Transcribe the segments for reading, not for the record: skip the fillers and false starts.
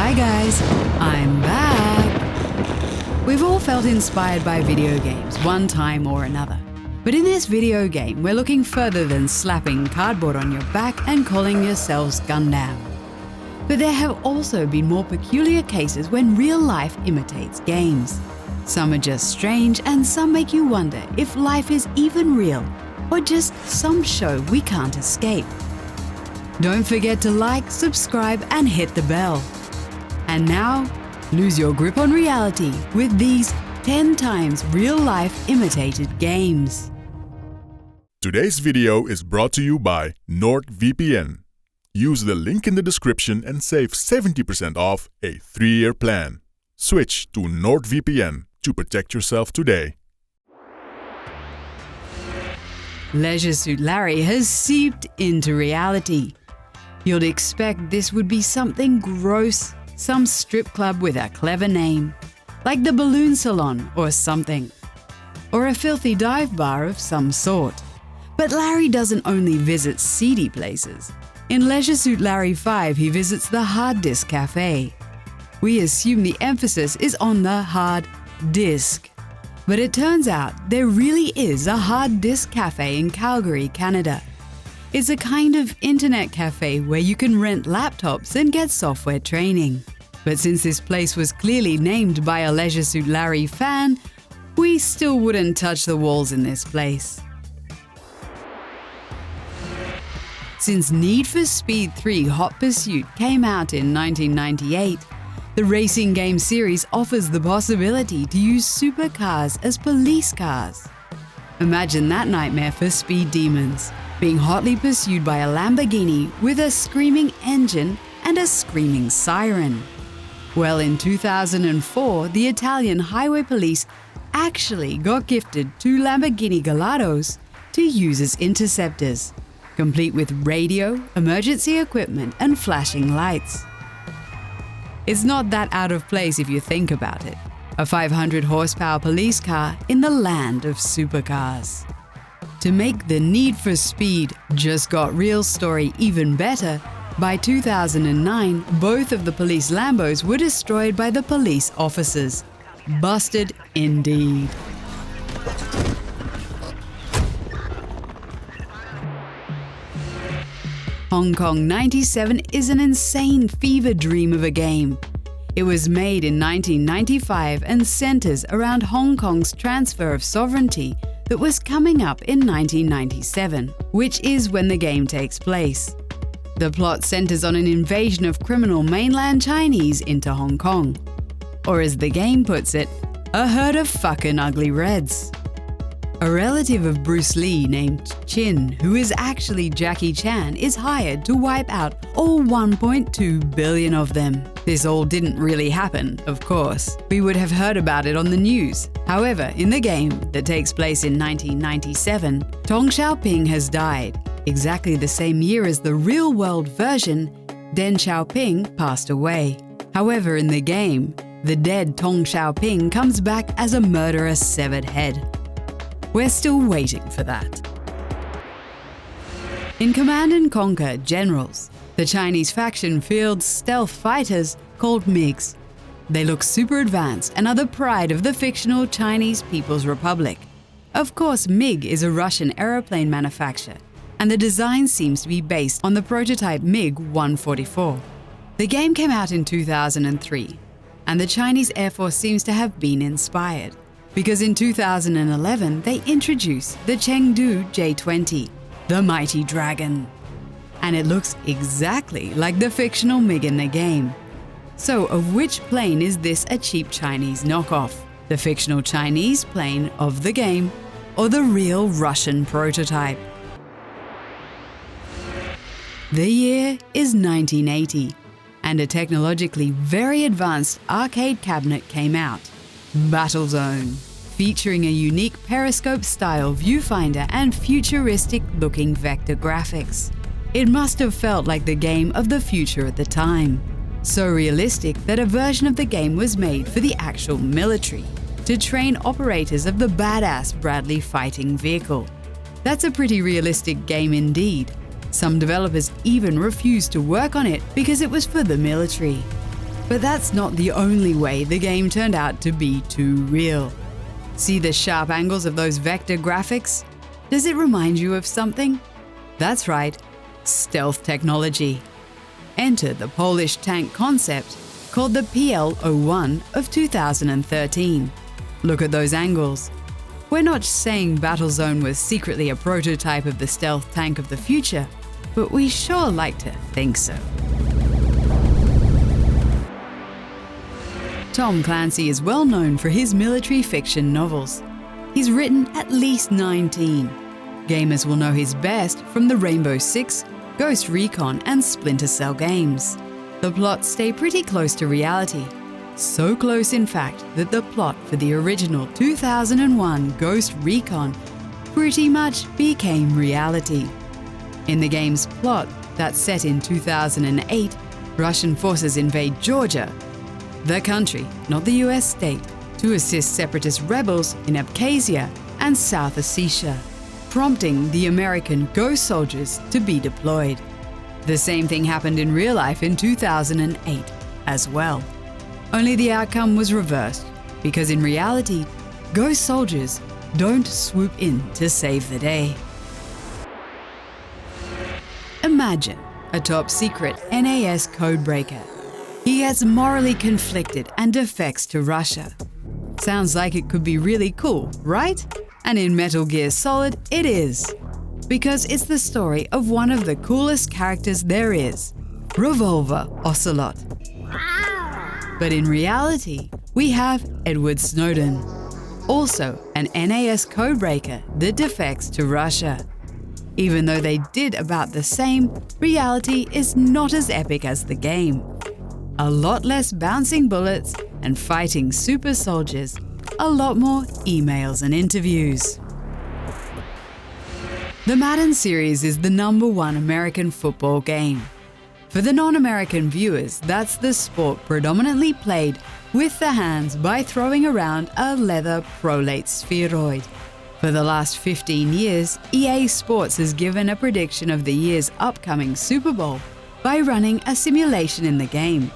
Hi guys, I'm back! We've all felt inspired by video games one time or another. But in this video game, we're looking further than slapping cardboard on your back and calling yourselves Gundam. But there have also been more peculiar cases when real life imitates games. Some are just strange and some make you wonder if life is even real or just some show we can't escape. Don't forget to like, subscribe and hit the bell. And now, lose your grip on reality with these 10 times real-life imitated games. Today's video is brought to you by NordVPN. Use the link in the description and save 70% off a 3-year plan. Switch to NordVPN to protect yourself today. Leisure Suit Larry has seeped into reality. You'd expect this would be something gross, some strip club with a clever name, like the Balloon Salon or something, or a filthy dive bar of some sort. But Larry doesn't only visit seedy places. In Leisure Suit Larry 5, he visits the Hard Disk Cafe. We assume the emphasis is on the hard disk. But it turns out there really is a Hard Disk Cafe in Calgary, Canada. It's a kind of internet cafe where you can rent laptops and get software training. But since this place was clearly named by a Leisure Suit Larry fan, we still wouldn't touch the walls in this place. Since Need for Speed 3 Hot Pursuit came out in 1998, the racing game series offers the possibility to use supercars as police cars. Imagine that nightmare for speed demons, being hotly pursued by a Lamborghini with a screaming engine and a screaming siren. Well, in 2004, the Italian highway police actually got gifted 2 Lamborghini Galados to use as interceptors, complete with radio, emergency equipment, and flashing lights. It's not that out of place if you think about it. A 500 horsepower police car in the land of supercars. To make the Need for Speed Just Got Real story even better, by 2009, both of the police Lambos were destroyed by the police officers. Busted indeed. Hong Kong 97 is an insane fever dream of a game. It was made in 1995 and centers around Hong Kong's transfer of sovereignty that was coming up in 1997, which is when the game takes place. The plot centers on an invasion of criminal mainland Chinese into Hong Kong. Or as the game puts it, a herd of fucking ugly reds. A relative of Bruce Lee named Chin, who is actually Jackie Chan, is hired to wipe out all 1.2 billion of them. This all didn't really happen, of course. We would have heard about it on the news. However, in the game that takes place in 1997, Deng Xiaoping has died. Exactly the same year as the real-world version, Deng Xiaoping passed away. However, in the game, the dead Deng Xiaoping comes back as a murderous severed head. We're still waiting for that. In Command & Conquer Generals, the Chinese faction fields stealth fighters called MiGs. They look super advanced and are the pride of the fictional Chinese People's Republic. Of course, MiG is a Russian aeroplane manufacturer, and the design seems to be based on the prototype MiG-144. The game came out in 2003, and the Chinese Air Force seems to have been inspired, because in 2011 they introduced the Chengdu J-20, the mighty dragon. And it looks exactly like the fictional MiG in the game. So of which plane is this a cheap Chinese knockoff? The fictional Chinese plane of the game, or the real Russian prototype? The year is 1980, and a technologically very advanced arcade cabinet came out, Battlezone, featuring a unique periscope-style viewfinder and futuristic-looking vector graphics. It must have felt like the game of the future at the time. So realistic that a version of the game was made for the actual military, to train operators of the badass Bradley fighting vehicle. That's a pretty realistic game indeed. Some developers even refused to work on it because it was for the military. But that's not the only way the game turned out to be too real. See the sharp angles of those vector graphics? Does it remind you of something? That's right, stealth technology. Enter the Polish tank concept called the PL-01 of 2013. Look at those angles. We're not saying Battlezone was secretly a prototype of the stealth tank of the future, but we sure like to think so. Tom Clancy is well known for his military fiction novels. He's written at least 19. Gamers will know his best from the Rainbow Six, Ghost Recon, and Splinter Cell games. The plots stay pretty close to reality. So close, in fact, that the plot for the original 2001 Ghost Recon pretty much became reality. In the game's plot, that's set in 2008, Russian forces invade Georgia, the country, not the US state, to assist separatist rebels in Abkhazia and South Ossetia, prompting the American Ghost soldiers to be deployed. The same thing happened in real life in 2008 as well. Only the outcome was reversed, because in reality, Ghost soldiers don't swoop in to save the day. Imagine a top-secret NAS codebreaker. He gets morally conflicted and defects to Russia. Sounds like it could be really cool, right? And in Metal Gear Solid, it is. Because it's the story of one of the coolest characters there is, Revolver Ocelot. But in reality, we have Edward Snowden, also an NAS codebreaker that defects to Russia. Even though they did about the same, reality is not as epic as the game. A lot less bouncing bullets and fighting super soldiers, a lot more emails and interviews. The Madden series is the #1 American football game. For the non-American viewers, that's the sport predominantly played with the hands by throwing around a leather prolate spheroid. For the last 15 years, EA Sports has given a prediction of the year's upcoming Super Bowl by running a simulation in the game.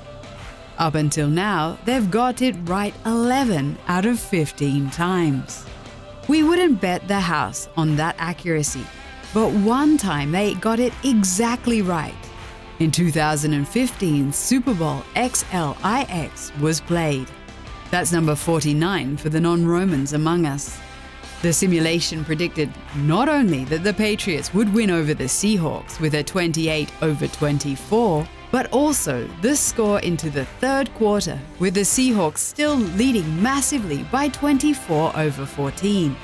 Up until now, they've got it right 11 out of 15 times. We wouldn't bet the house on that accuracy, but one time they got it exactly right. In 2015, Super Bowl XLIX was played. That's number 49 for the non-Romans among us. The simulation predicted not only that the Patriots would win over the Seahawks with a 28-24, but also the score into the third quarter, with the Seahawks still leading massively by 24-14.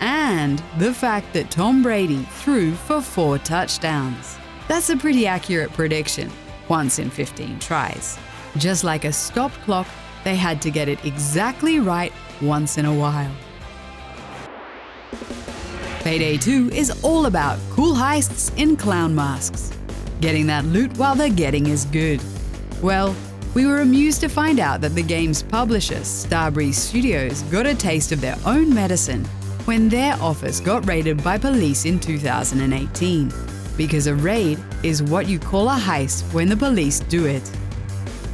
And the fact that Tom Brady threw for 4 touchdowns. That's a pretty accurate prediction, once in 15 tries. Just like a stopped clock, they had to get it exactly right once in a while. Payday 2 is all about cool heists in clown masks. Getting that loot while the getting is good. Well, we were amused to find out that the game's publisher, Starbreeze Studios, got a taste of their own medicine when their office got raided by police in 2018. Because a raid is what you call a heist when the police do it.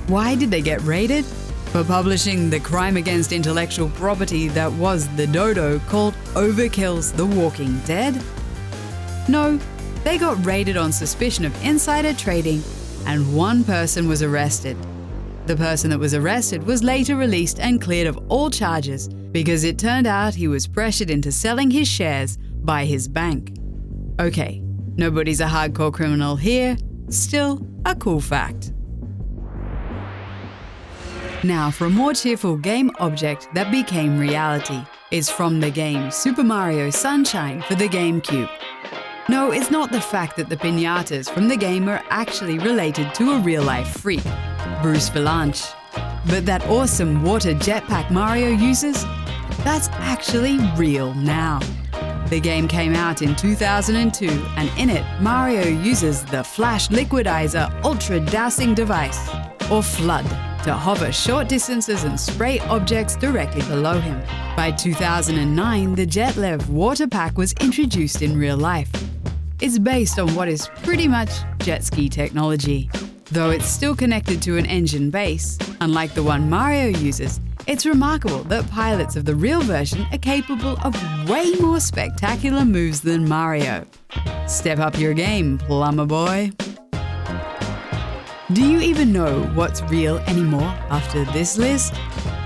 Why did they get raided? For publishing the crime against intellectual property that was the dodo called Overkill's The Walking Dead? No, they got raided on suspicion of insider trading, and one person was arrested. The person that was arrested was later released and cleared of all charges because it turned out he was pressured into selling his shares by his bank. Okay, nobody's a hardcore criminal here, still a cool fact. Now for a more cheerful game object that became reality. It's from the game Super Mario Sunshine for the GameCube. No, it's not the fact that the piñatas from the game are actually related to a real-life freak, Bruce Vilanch. But that awesome water jetpack Mario uses? That's actually real now. The game came out in 2002, and in it, Mario uses the Flash Liquidizer Ultra Dousing Device, or FLUDD, to hover short distances and spray objects directly below him. By 2009, the JetLev water pack was introduced in real life. It's based on what is pretty much jet ski technology. Though it's still connected to an engine base, unlike the one Mario uses, it's remarkable that pilots of the real version are capable of way more spectacular moves than Mario. Step up your game, plumber boy. Do you even know what's real anymore after this list?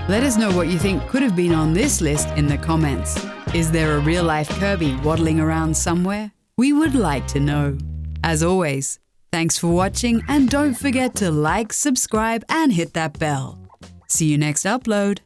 Let us know what you think could have been on this list in the comments. Is there a real-life Kirby waddling around somewhere? We would like to know. As always, thanks for watching and don't forget to like, subscribe and hit that bell. See you next upload.